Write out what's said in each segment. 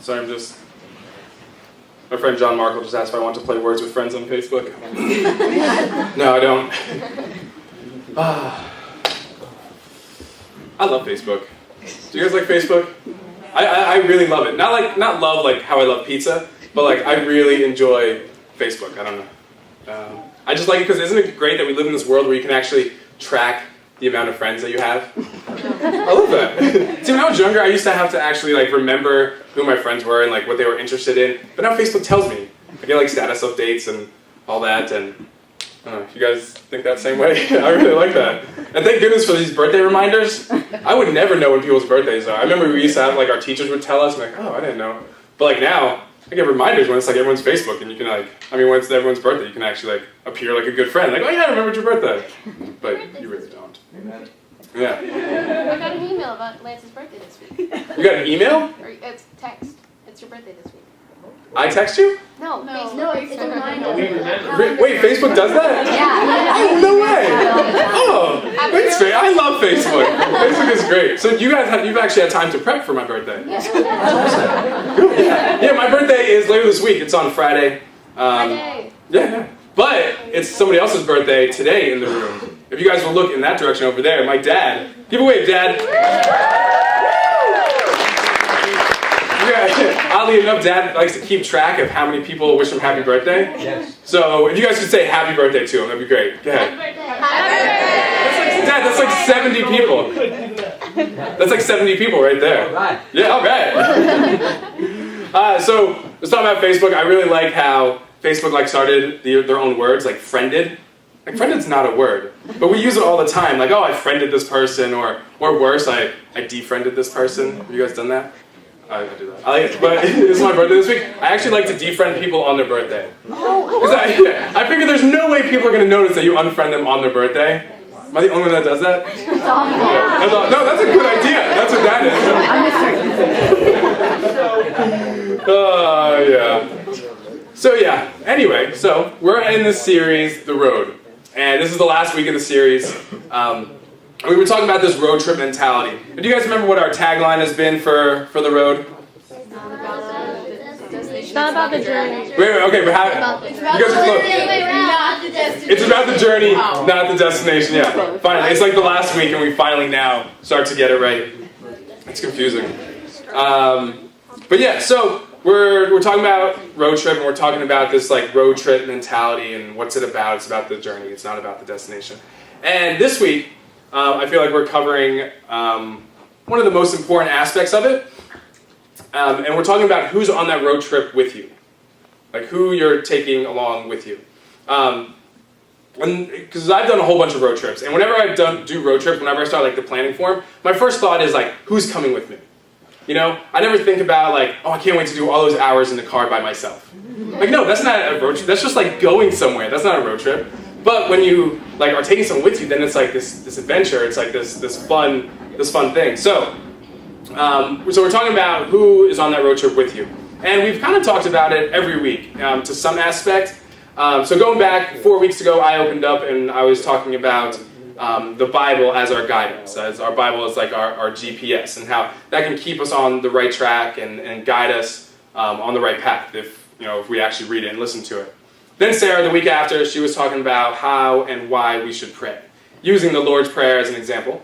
Sorry, my friend John Markle just asked if I want to play Words with Friends on Facebook. No, I don't. I love Facebook. Do you guys like Facebook? I really love it. Not love like how I love pizza, but like I really enjoy Facebook. I don't know. I just like it because isn't it great that we live in this world where you can actually track the amount of friends that you have? I love that. See, when I was younger, I used to have to actually like remember who my friends were and like what they were interested in. But now Facebook tells me. I get like status updates and all that. And I don't know if you guys think that same way. I really like that. And thank goodness for these birthday reminders. I would never know when people's birthdays are. I remember we used to have like our teachers would tell us. I'm like, oh, I didn't know. But like now, I get reminders when it's like everyone's Facebook, and you can like, when it's everyone's birthday, you can actually like appear like a good friend. Like, oh yeah, I remembered your birthday. But you really don't. Yeah. I got an email about Lance's birthday this week. You got an email? Or it's text. It's your birthday this week. I text you? No, it's a reminder. Wait, Facebook does that? Yeah. Oh, no way. Oh, thanks, Faye. I love Facebook. Facebook is great. So you've actually had time to prep for my birthday. Yeah. Yeah, my birthday is later this week. It's on Friday. Friday. Yeah. But it's somebody else's birthday today in the room. If you guys will look in that direction over there, my dad. Give a wave, Dad. Yeah, oddly enough, Dad likes to keep track of how many people wish him happy birthday. Yes. So if you guys could say happy birthday to him, that'd be great. Go ahead. Dad, that's like 70 people. That's like 70 people right there. All right. Yeah, all right. So let's talk about Facebook. I really like how Facebook like started their own words, like friended. Like friended's not a word, but we use it all the time. Like, oh, I friended this person, or worse, I defriended this person. Have you guys done that? I do that. I like it, but this is my birthday this week. I actually like to defriend people on their birthday. Because I figure there's no way people are going to notice that you unfriend them on their birthday. Am I the only one that does that? No, that's a good idea. That's what that is. Yeah. So yeah, anyway, so we're in this series, The Road. And this is the last week of the series. We were talking about this road trip mentality. Do you guys remember what our tagline has been for The Road? It's not about the journey. Wait, okay, but how? You guys are close. It's about the journey, not the destination. Yeah, finally, it's like the last week, and we finally now start to get it right. It's confusing. But yeah, so we're talking about road trip, and we're talking about this like road trip mentality, and what's it about? It's about the journey. It's not about the destination. And this week, I feel like we're covering one of the most important aspects of it. And we're talking about who's on that road trip with you. Like who you're taking along with you. Because I've done a whole bunch of road trips. And whenever I do road trips, whenever I start like the planning for them, my first thought is like, who's coming with me? You know, I never think about like, oh, I can't wait to do all those hours in the car by myself. Like, no, that's not a road trip. That's just like going somewhere. That's not a road trip. But when you like are taking someone with you, then it's like this adventure. It's like this fun thing. So we're talking about who is on that road trip with you, and we've kind of talked about it every week to some aspect. So going back 4 weeks ago, I opened up and I was talking about the Bible as our guidance, as our Bible is like our GPS, and how that can keep us on the right track and guide us on the right path if we actually read it and listen to it. Then Sarah, the week after, she was talking about how and why we should pray, using the Lord's Prayer as an example.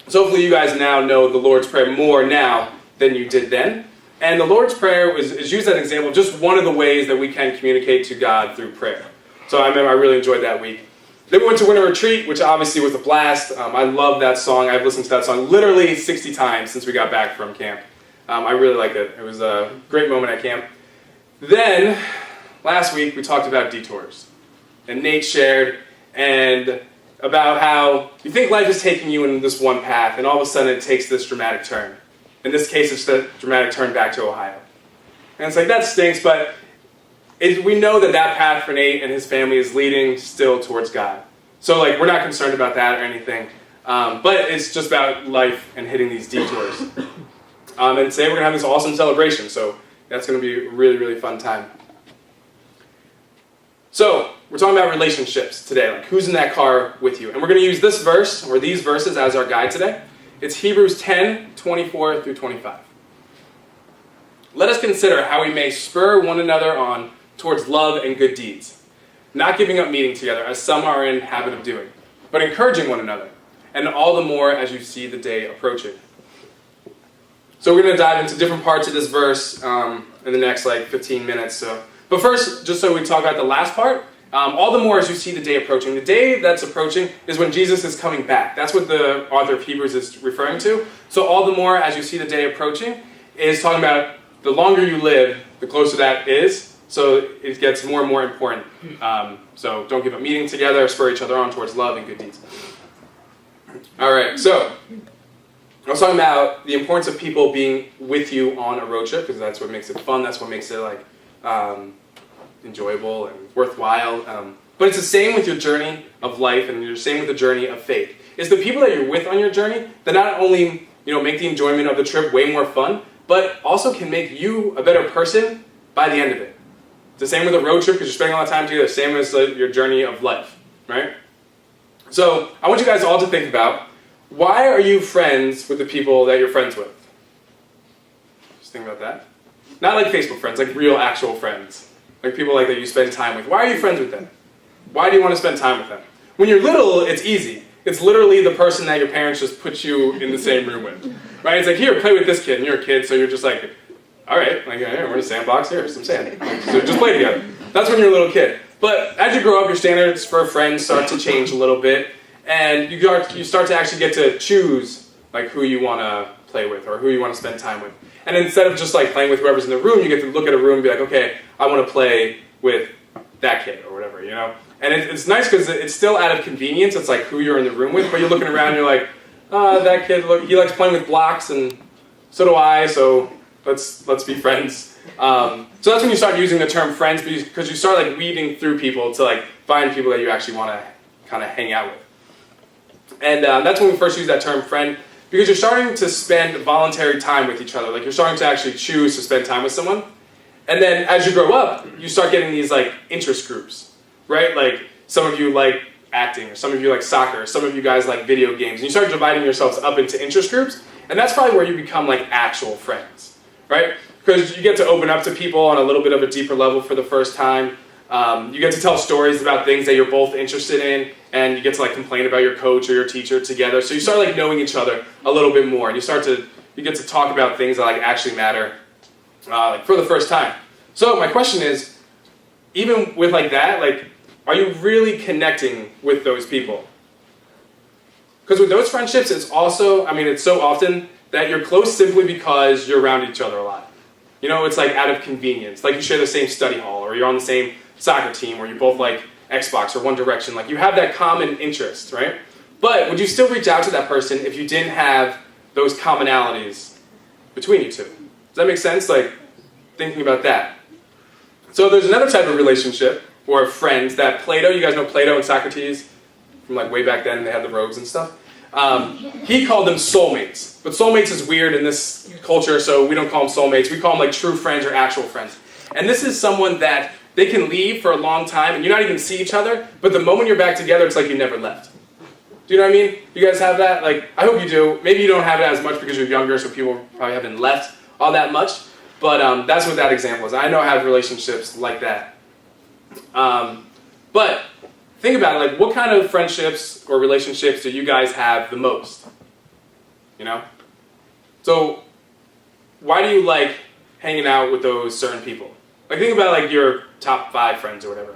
So hopefully you guys now know the Lord's Prayer more now than you did then. And the Lord's Prayer is used as an example, just one of the ways that we can communicate to God through prayer. So I remember I really enjoyed that week. Then we went to Winter Retreat, which obviously was a blast. I love that song. I've listened to that song literally 60 times since we got back from camp. I really liked it. It was a great moment at camp. Then, last week, we talked about detours. And Nate shared about how you think life is taking you in this one path, and all of a sudden it takes this dramatic turn. In this case, it's the dramatic turn back to Ohio. And it's like, that stinks, but we know that path for Nate and his family is leading still towards God. So like, we're not concerned about that or anything. But it's just about life and hitting these detours. And today we're going to have this awesome celebration, so that's going to be a really, really fun time. So, we're talking about relationships today, like who's in that car with you. And we're going to use this verse, or these verses, as our guide today. It's Hebrews 10:24 through 25. let us consider how we may spur one another on towards love and good deeds, not giving up meeting together, as some are in habit of doing, but encouraging one another, and all the more as you see the day approaching. So we're going to dive into different parts of this verse in the next 15 minutes. But first, just so we talk about the last part, all the more as you see the day approaching. The day that's approaching is when Jesus is coming back. That's what the author of Hebrews is referring to. So all the more as you see the day approaching is talking about the longer you live, the closer that is. So it gets more and more important. So don't give up meeting together, spur each other on towards love and good deeds. All right, so I was talking about the importance of people being with you on a road trip, because that's what makes it fun. That's what makes it enjoyable and worthwhile. But it's the same with your journey of life, and the same with the journey of faith. It's the people that you're with on your journey that not only make the enjoyment of the trip way more fun, but also can make you a better person by the end of it. It's the same with a road trip because you're spending a lot of time together. Same as your journey of life, right? So I want you guys all to think about, why are you friends with the people that you're friends with? Just think about that. Not like Facebook friends, like real actual friends. Like people that you spend time with. Why are you friends with them? Why do you want to spend time with them? When you're little, it's easy. It's literally the person that your parents just put you in the same room with. Right? It's like, here, play with this kid, and you're a kid, so you're just like, all right, here, we're in a sandbox, here's some sand. So just play together. That's when you're a little kid. But as you grow up, your standards for friends start to change a little bit, and you start to actually get to choose who you want to play with or who you want to spend time with. And instead of just playing with whoever's in the room, you get to look at a room and be like, okay, I want to play with that kid or whatever, And it's nice because it's still out of convenience. It's who you're in the room with, but you're looking around and you're like, that kid, he likes playing with blocks, and so do I, so let's be friends. So that's when you start using the term friends, because you start weeding through people to find people that you actually want to kind of hang out with. And that's when we first use that term friend, because you're starting to spend voluntary time with each other. You're starting to actually choose to spend time with someone. And then as you grow up, you start getting these interest groups, right? Some of you like acting, or some of you like soccer, or some of you guys like video games. And you start dividing yourselves up into interest groups, and that's probably where you become actual friends, right? Because you get to open up to people on a little bit of a deeper level for the first time. You get to tell stories about things that you're both interested in, and you get to complain about your coach or your teacher together. So you start knowing each other a little bit more, and you get to talk about things that actually matter for the first time. So my question is, even with that, are you really connecting with those people? Because with those friendships, it's also, it's so often that you're close simply because you're around each other a lot. It's out of convenience. You share the same study hall, or you're on the same soccer team, or you both like Xbox or One Direction. You have that common interest, right? But would you still reach out to that person if you didn't have those commonalities between you two? Does that make sense? Thinking about that. So there's another type of relationship, or friends, that Plato, you guys know Plato and Socrates, from way back then, they had the robes and stuff. He called them soulmates. But soulmates is weird in this culture, so we don't call them soulmates. We call them true friends or actual friends. And this is someone that they can leave for a long time, and you not even see each other, but the moment you're back together, it's you never left. Do you know what I mean? You guys have that? I hope you do. Maybe you don't have it as much because you're younger, so people probably haven't left all that much. But that's what that example is. I know I have relationships like that. But think about it, what kind of friendships or relationships do you guys have the most? So why do you like hanging out with those certain people? Think about your top 5 friends or whatever.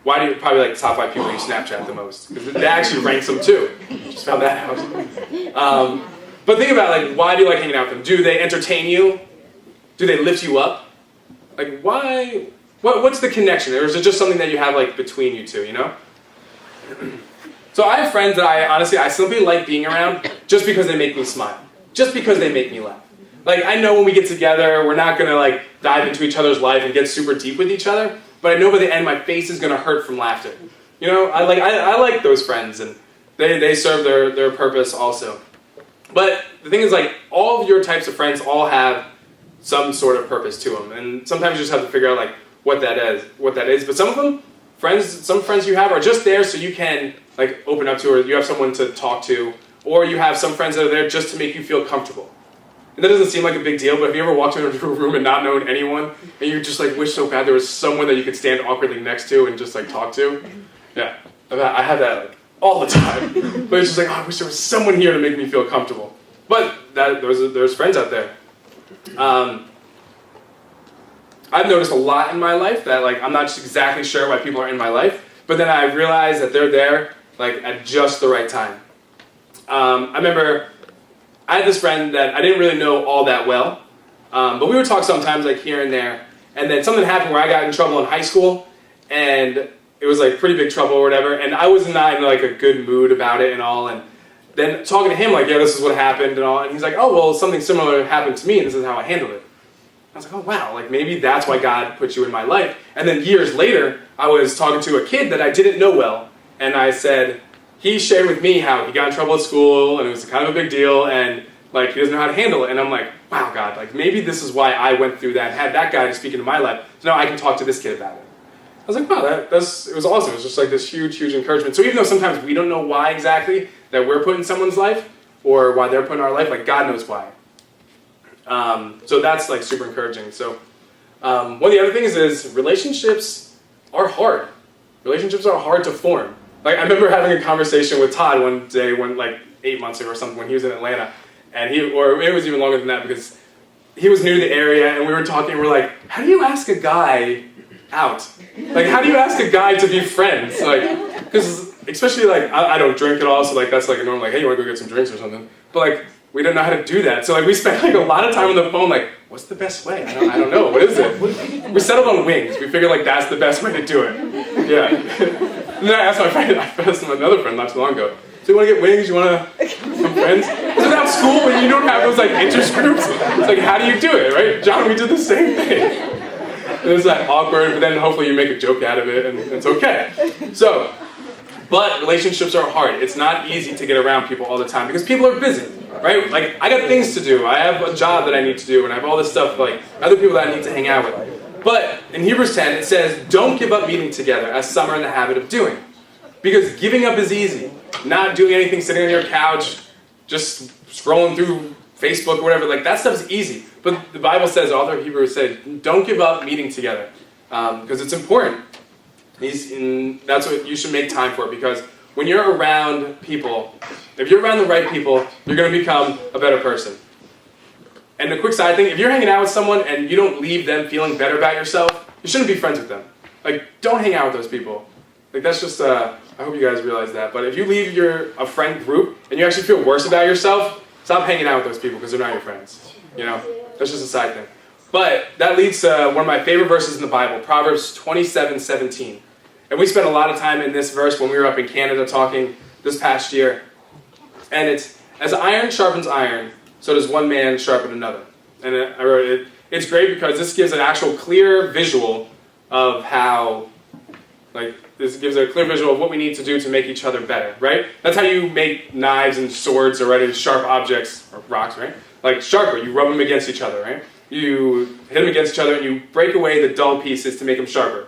Why do you probably the top 5 people you Snapchat the most? Because that actually ranks them too. Just found that out. But think about why do you like hanging out with them? Do they entertain you? Do they lift you up? Why? What's the connection? Or is it just something that you have between you two? So I have friends that I simply like being around just because they make me smile. Just because they make me laugh. I know when we get together, we're not going to dive into each other's life and get super deep with each other, but I know by the end my face is going to hurt from laughter. I like those friends, and they serve their purpose also. But the thing is, all of your types of friends all have some sort of purpose to them, and sometimes you just have to figure out what that is. But some of them, some friends you have are just there so you can open up to, or you have someone to talk to, or you have some friends that are there just to make you feel comfortable. And that doesn't seem like a big deal, but if you ever walked into a room and not known anyone, and you just like wish so bad there was someone that you could stand awkwardly next to and just like talk to, yeah, I have that like all the time. But it's just like, oh, I wish there was someone here to make me feel comfortable. But there's friends out there. I've noticed a lot in my life that like I'm not just exactly sure why people are in my life, but then I realize that they're there like at just the right time. I remember I had this friend that I didn't really know all that well, but we would talk sometimes like here and there, and then something happened where I got in trouble in high school, and it was like pretty big trouble or whatever, and I was not in like a good mood about it and all, and then talking to him like, yeah, this is what happened and all, and he's like, oh, well, something similar happened to me, and this is how I handled it. I was like, oh wow, like maybe that's why God put you in my life. And then years later, I was talking to a kid that I didn't know well, and I said, he shared with me how he got in trouble at school, and it was kind of a big deal, and like he doesn't know how to handle it. And I'm like, wow, God, like maybe this is why I went through that and had that guy to speak into my life, so now I can talk to this kid about it. I was like, wow, it was awesome. It was just like this huge, huge encouragement. So even though sometimes we don't know why exactly that we're put in someone's life, or why they're put in our life, like God knows why. So that's like super encouraging. So one of the other things is relationships are hard. Relationships are hard to form. Like I remember having a conversation with Todd one day when like 8 months ago or something when he was in Atlanta, and or it was even longer than that because he was new to the area, and we were talking. And we're like, how do you ask a guy out? Like how do you ask a guy to be friends? Like because especially like I don't drink at all, so like that's like a normal like, hey, you want to go get some drinks or something? But like we didn't know how to do that, so like we spent like a lot of time on the phone. Like, what's the best way? I don't know. What is it? We settled on wings. We figured like that's the best way to do it. Yeah. And then I asked my friend, another friend not too long ago, so you want to get wings? You want to become friends? It's about school when you don't have those like interest groups. It's like, how do you do it, right? John, we did the same thing. And it's like awkward, but then hopefully you make a joke out of it, and it's okay. So, but relationships are hard. It's not easy to get around people all the time because people are busy, right? Like, I got things to do. I have a job that I need to do, and I have all this stuff, like, other people that I need to hang out with. But in Hebrews 10, it says, don't give up meeting together, as some are in the habit of doing. Because giving up is easy. Not doing anything, sitting on your couch, just scrolling through Facebook or whatever, like, that stuff's easy. But the Bible says, the author of Hebrews said, don't give up meeting together, because it's important. That's what you should make time for, because when you're around people, if you're around the right people, you're going to become a better person. And a quick side thing, if you're hanging out with someone and you don't leave them feeling better about yourself, you shouldn't be friends with them. Like, don't hang out with those people. Like, that's just, I hope you guys realize that. But if you leave a friend group and you actually feel worse about yourself, stop hanging out with those people because they're not your friends. You know? That's just a side thing. But that leads to one of my favorite verses in the Bible, Proverbs 27:17. And we spent a lot of time in this verse when we were up in Canada talking this past year. And it's, as iron sharpens iron, so does one man sharpen another. And I wrote it. It's great because this gives an actual clear visual of how, like, this gives a clear visual of what we need to do to make each other better, right? That's how you make knives and swords or any sharp objects, or rocks, right? Like sharper, you rub them against each other, right? You hit them against each other and you break away the dull pieces to make them sharper.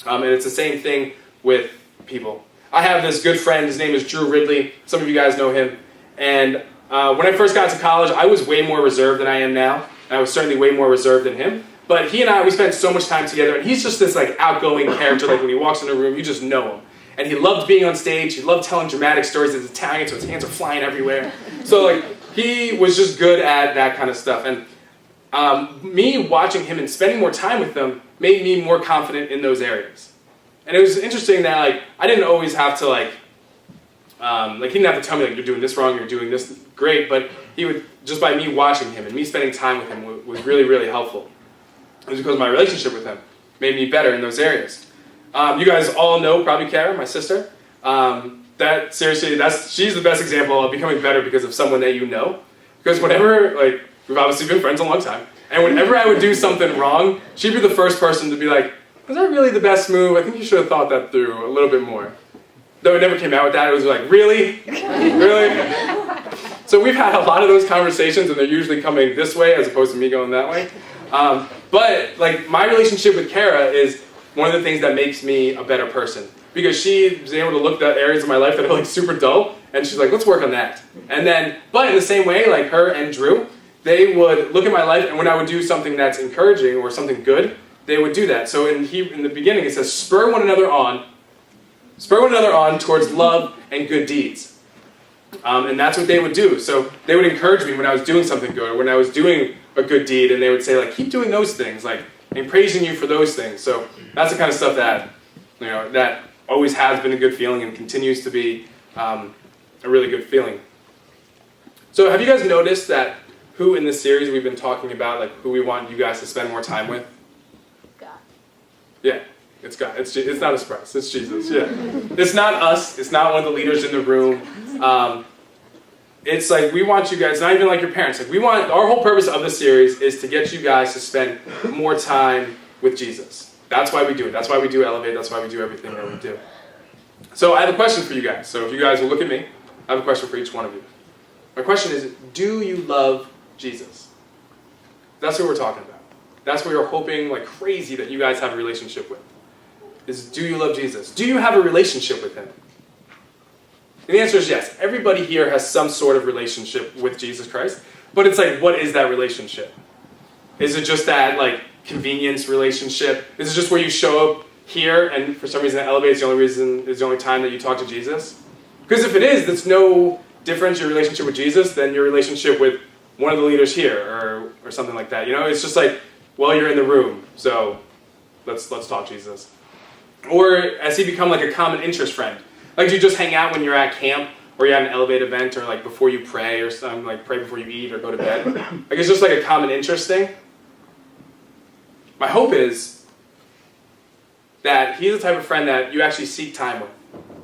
And it's the same thing with people. I have this good friend, his name is Drew Ridley. Some of you guys know him. And when I first got to college, I was way more reserved than I am now. And I was certainly way more reserved than him. But he and I, we spent so much time together, and he's just this like outgoing character. Like when he walks in a room, you just know him. And he loved being on stage. He loved telling dramatic stories. He's Italian, so his hands are flying everywhere. So like he was just good at that kind of stuff. And me watching him and spending more time with him made me more confident in those areas. And it was interesting that like I didn't always have to like he didn't have to tell me like you're doing this wrong, you're doing this great, but he would, just by me watching him and me spending time with him was really, really helpful. It was because my relationship with him made me better in those areas. You guys all know probably Kara, my sister. She's the best example of becoming better because of someone that you know. Because whenever, like, we've obviously been friends a long time, and whenever I would do something wrong, she'd be the first person to be like, was that really the best move? I think you should have thought that through a little bit more. Though it never came out with that, it was like, really? Really? So we've had a lot of those conversations, and they're usually coming this way as opposed to me going that way. But like my relationship with Kara is one of the things that makes me a better person. Because she was able to look at areas of my life that are like super dull, and she's like, let's work on that. And then, but in the same way, like her and Drew, they would look at my life, and when I would do something that's encouraging or something good, they would do that. So in the beginning, it says, spur one another on towards love and good deeds. And that's what they would do. So they would encourage me when I was doing something good, or when I was doing a good deed, and they would say, like, keep doing those things, like, and praising you for those things. So that's the kind of stuff that, that always has been a good feeling and continues to be a really good feeling. So have you guys noticed that who in this series we've been talking about, like, who we want you guys to spend more time with? God. Yeah, it's God. It's not a surprise. It's Jesus. Yeah, it's not us. It's not one of the leaders in the room. It's like we want you guys, not even like your parents. Like our whole purpose of this series is to get you guys to spend more time with Jesus. That's why we do it. That's why we do Elevate. That's why we do everything that we do. So I have a question for you guys. So if you guys will look at me, I have a question for each one of you. My question is, do you love Jesus? That's what we're talking about. That's what we're hoping like crazy that you guys have a relationship with. Is, do you love Jesus? Do you have a relationship with him? And the answer is yes. Everybody here has some sort of relationship with Jesus Christ. But it's like, what is that relationship? Is it just that like convenience relationship? Is it just where you show up here and for some reason Elevate is the only time that you talk to Jesus? Because if it is, there's no difference your relationship with Jesus than your relationship with one of the leaders here or something like that. It's just like, well, you're in the room, so let's talk Jesus. Or has he become like a common interest friend? Like, do you just hang out when you're at camp or you're at an Elevate event or like before you pray or something, like pray before you eat or go to bed? Like, it's just like a common interest thing. My hope is that he's the type of friend that you actually seek time with.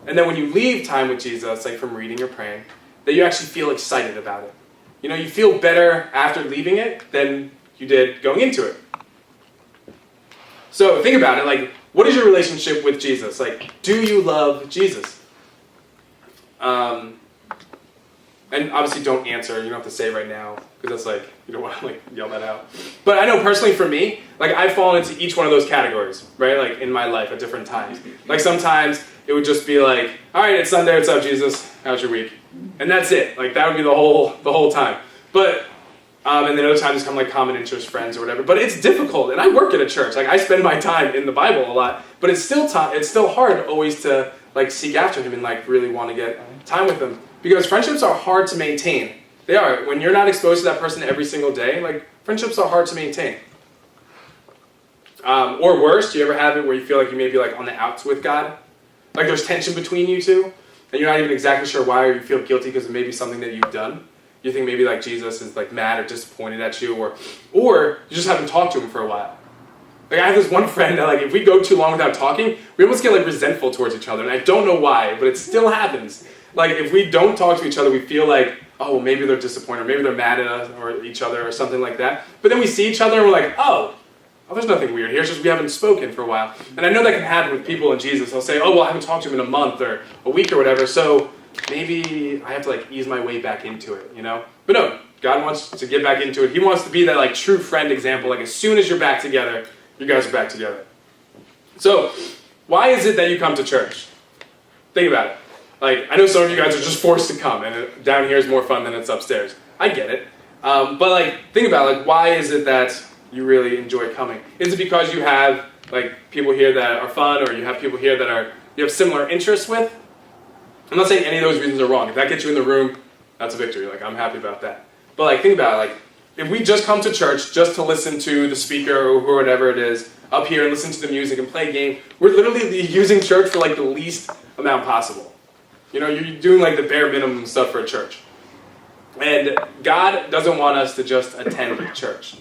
And then when you leave time with Jesus, like from reading or praying, that you actually feel excited about it. You feel better after leaving it than you did going into it. So think about it, like, what is your relationship with Jesus? Like, do you love Jesus? And obviously don't answer, you don't have to say right now, because that's like, you don't want to like yell that out. But I know personally for me, like I've fallen into each one of those categories, right? Like in my life at different times. Like sometimes it would just be like, all right, it's Sunday, what's up, Jesus? How's your week? And that's it. Like that would be the whole time. But and then other times come like common interest friends or whatever. But it's difficult, and I work at a church. Like I spend my time in the Bible a lot, but it's still hard always to like seek after him and like really want to get time with him, because friendships are hard to maintain. They are. When you're not exposed to that person every single day, like friendships are hard to maintain. Or worse, do you ever have it where you feel like you may be like on the outs with God? Like there's tension between you two, and you're not even exactly sure why, or you feel guilty because of maybe something that you've done. You think maybe like Jesus is like mad or disappointed at you, or you just haven't talked to him for a while. Like I have this one friend that like if we go too long without talking, we almost get like resentful towards each other, and I don't know why, but it still happens. Like if we don't talk to each other, we feel like, oh, well, maybe they're disappointed, or maybe they're mad at us or each other or something like that. But then we see each other and we're like, oh, there's nothing weird here. It's just we haven't spoken for a while. And I know that can happen with people in Jesus. They'll say, oh, well, I haven't talked to him in a month or a week or whatever, so maybe I have to like ease my way back into it, But no, God wants to get back into it. He wants to be that like true friend example. Like as soon as you're back together, you guys are back together. So why is it that you come to church? Think about it. Like I know some of you guys are just forced to come, and down here is more fun than it's upstairs. I get it. But like think about it. Like why is it that you really enjoy coming? Is it because you have like people here that are fun, or you have people here that you have similar interests with? I'm not saying any of those reasons are wrong. If that gets you in the room, that's a victory. Like, I'm happy about that. But, like, think about it. Like, if we just come to church just to listen to the speaker or whatever it is up here and listen to the music and play a game, we're literally using church for, like, the least amount possible. You're doing, like, the bare minimum stuff for a church. And God doesn't want us to just attend church.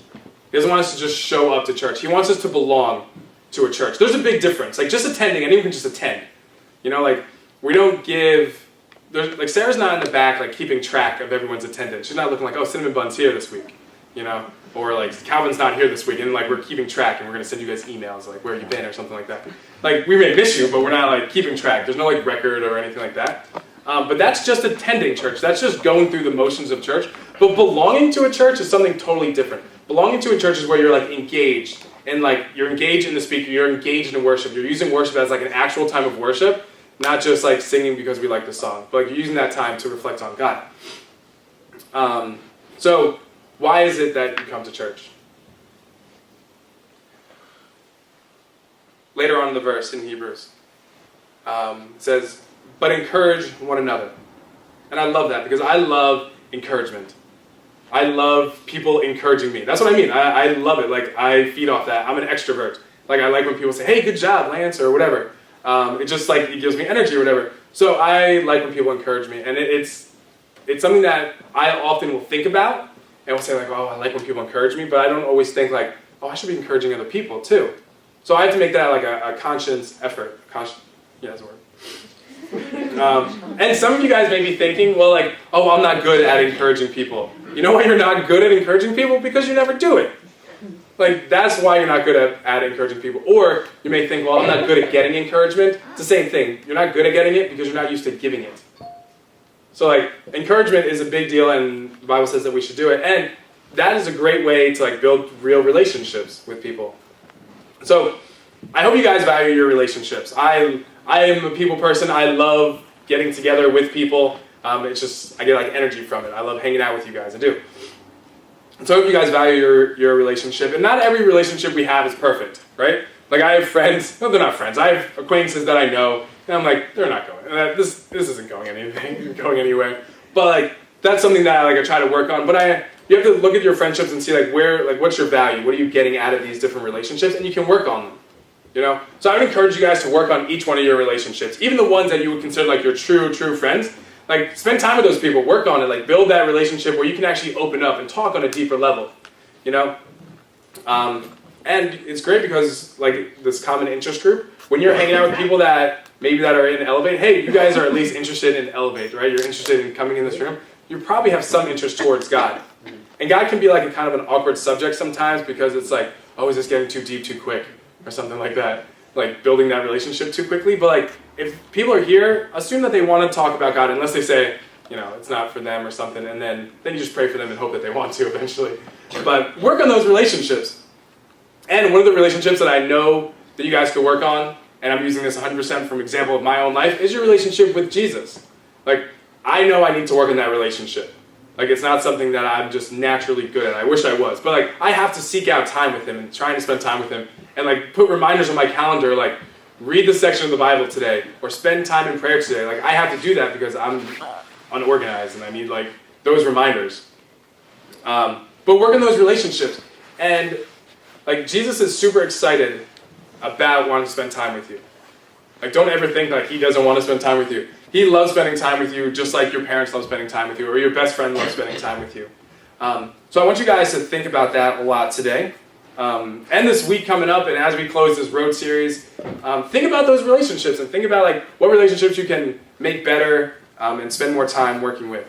He doesn't want us to just show up to church. He wants us to belong to a church. There's a big difference. Like, just attending, anyone can just attend. Like, we don't give, like Sarah's not in the back like keeping track of everyone's attendance. She's not looking like, oh, Cinnamon Bun's here this week, or like Calvin's not here this week, and like we're keeping track and we're going to send you guys emails like where you been or something like that. Like we may miss you, but we're not like keeping track. There's no like record or anything like that. But that's just attending church. That's just going through the motions of church. But belonging to a church is something totally different. Belonging to a church is where you're like engaged, and like you're engaged in the speaker, you're engaged in worship. You're using worship as like an actual time of worship. Not just like singing because we like the song, but like you're using that time to reflect on God. So why is it that you come to church? Later on in the verse in Hebrews, it says, but encourage one another. And I love that because I love encouragement. I love people encouraging me. That's what I mean. I love it. Like, I feed off that. I'm an extrovert. Like, I like when people say, hey, good job, Lance, or whatever. It just, like, it gives me energy or whatever. So I like when people encourage me. And it's something that I often will think about and will say, like, oh, I like when people encourage me. But I don't always think, like, oh, I should be encouraging other people, too. So I have to make that, like, a conscious effort. Yeah, that's a word. And some of you guys may be thinking, well, like, oh, I'm not good at encouraging people. You know why you're not good at encouraging people? Because you never do it. Like, that's why you're not good at encouraging people. Or you may think, well, I'm not good at getting encouragement. It's the same thing. You're not good at getting it because you're not used to giving it. So, like, encouragement is a big deal, and the Bible says that we should do it. And that is a great way to, like, build real relationships with people. So, I hope you guys value your relationships. I am a people person. I love getting together with people. It's just, I get, like, energy from it. I love hanging out with you guys. I do. And so I hope you guys value your relationship. And not every relationship we have is perfect, right? Like, I have friends. No, they're not friends. I have acquaintances that I know. And I'm like, they're not going. This isn't going anywhere. But, like, that's something that I try to work on. But you have to look at your friendships and see, like, what's your value? What are you getting out of these different relationships? And you can work on them. You know? So I would encourage you guys to work on each one of your relationships. Even the ones that you would consider, like, your true friends. Like, spend time with those people. Work on it. Like, build that relationship where you can actually open up and talk on a deeper level. You know? And it's great because, like, this common interest group, when you're hanging out with people that are in Elevate, hey, you guys are at least interested in Elevate, right? You're interested in coming in this room. You probably have some interest towards God. And God can be, like, a kind of an awkward subject sometimes because it's like, oh, is this getting too deep too quick? Or something like that. Like, building that relationship too quickly. But, like, if people are here, assume that they want to talk about God unless they say, you know, it's not for them or something. And then you just pray for them and hope that they want to eventually. But work on those relationships. And one of the relationships that I know that you guys could work on, and I'm using this 100% from example of my own life, is your relationship with Jesus. Like, I know I need to work on that relationship. Like, it's not something that I'm just naturally good at. I wish I was. But, like, I have to seek out time with him and trying to spend time with him. And, like, put reminders on my calendar, like, read this section of the Bible today. Or spend time in prayer today. Like, I have to do that because I'm unorganized and I need, like, those reminders. But work on those relationships. And, like, Jesus is super excited about wanting to spend time with you. Like, don't ever think, like, he doesn't want to spend time with you. He loves spending time with you just like your parents love spending time with you or your best friend loves spending time with you. So I want you guys to think about that a lot today. And this week coming up, and as we close this road series, think about those relationships and think about, like, what relationships you can make better and spend more time working with.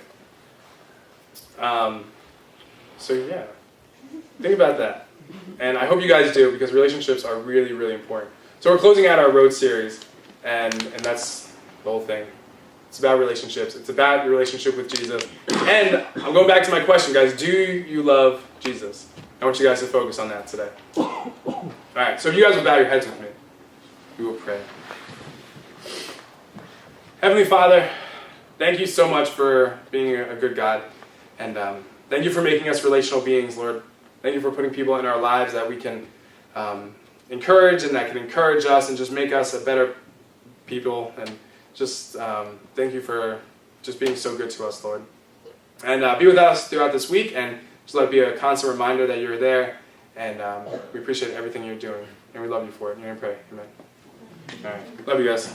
So yeah, think about that. And I hope you guys do because relationships are really, really important. So we're closing out our road series, and that's the whole thing. It's about relationships. It's about your relationship with Jesus. And I'm going back to my question, guys. Do you love Jesus? I want you guys to focus on that today. All right, so if you guys will bow your heads with me, we will pray. Heavenly Father, thank you so much for being a good God. And thank you for making us relational beings, Lord. Thank you for putting people in our lives that we can encourage and that can encourage us and just make us a better people. And just thank you for just being so good to us, Lord. And be with us throughout this week, and just let it be a constant reminder that you're there, and we appreciate everything you're doing, and we love you for it. And we pray. Amen. All right. Love you guys.